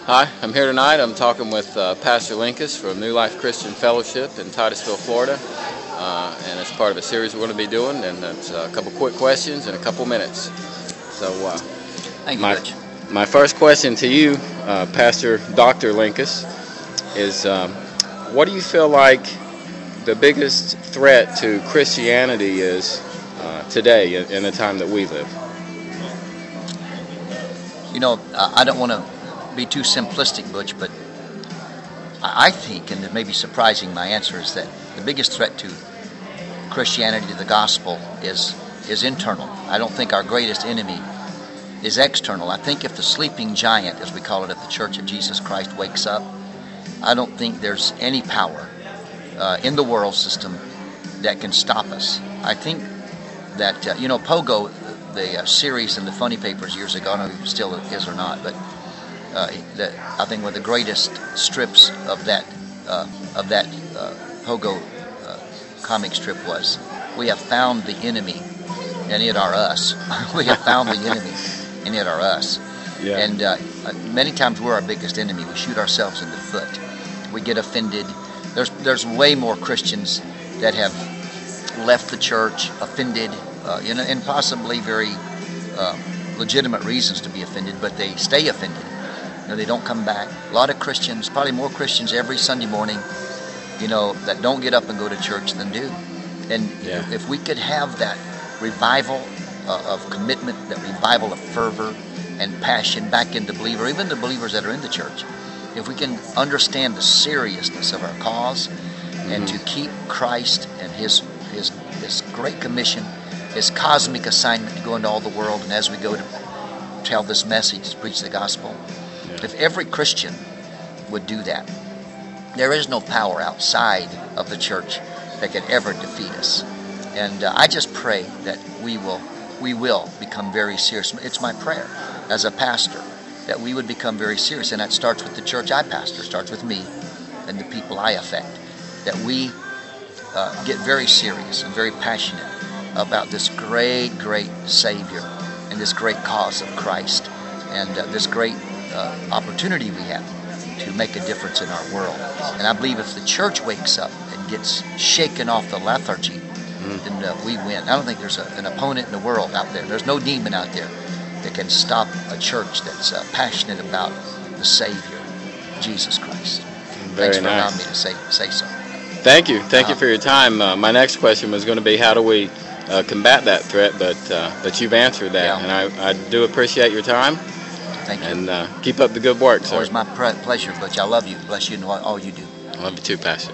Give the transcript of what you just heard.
Hi, I'm here tonight. I'm talking with Pastor Linkous from New Life Christian Fellowship in Titusville, Florida. And it's part of a series we're going to be doing, and it's a couple quick questions in a couple minutes. So, thank you, Coach. My first question to you, Pastor Dr. Linkous, is what do you feel like the biggest threat to Christianity is today in the time that we live? You know, I don't want to be too simplistic, Butch, but I think, and it may be surprising, my answer is that the biggest threat to Christianity, to the gospel, is internal. I don't think our greatest enemy is external. I think if the sleeping giant, as we call it at the Church of Jesus Christ, wakes up, I don't think there's any power in the world system that can stop us. I think that, Pogo, the series in the funny papers years ago, I don't know if it still is or not, but I think one of the greatest strips of that Pogo comic strip was, "We have found the enemy, and it are us." We have found the enemy, and it are us. Yeah. And many times we're our biggest enemy. We shoot ourselves in the foot. We get offended. There's way more Christians that have left the church offended, and possibly very legitimate reasons to be offended, but they stay offended. They don't come back. A lot of Christians, probably more Christians every Sunday morning, that don't get up and go to church than do. And if we could have that revival of commitment, that revival of fervor and passion back in the believer, even the believers that are in the church, if we can understand the seriousness of our cause and to keep Christ and His great commission, His cosmic assignment to go into all the world, and as we go to tell this message, to preach the gospel, if every Christian would do that, there is no power outside of the church that could ever defeat us. And I just pray that we will become very serious. It's my prayer as a pastor that we would become very serious, and that starts with the church I pastor, starts with me and the people I affect, that we get very serious and very passionate about this great, great Savior and this great cause of Christ, and this great opportunity we have to make a difference in our world. And I believe if the church wakes up and gets shaken off the lethargy, then we win. I don't think there's an opponent in the world out there. There's no demon out there that can stop a church that's passionate about the Savior, Jesus Christ. Thanks for allowing me to say so. Thank you. Thank you for your time. My next question was going to be, how do we combat that threat? But you've answered that, and I do appreciate your time. Thank you. And keep up the good work, sir. Always my pleasure, Butch. I love you. Bless you in all you do. I love you too, Pastor.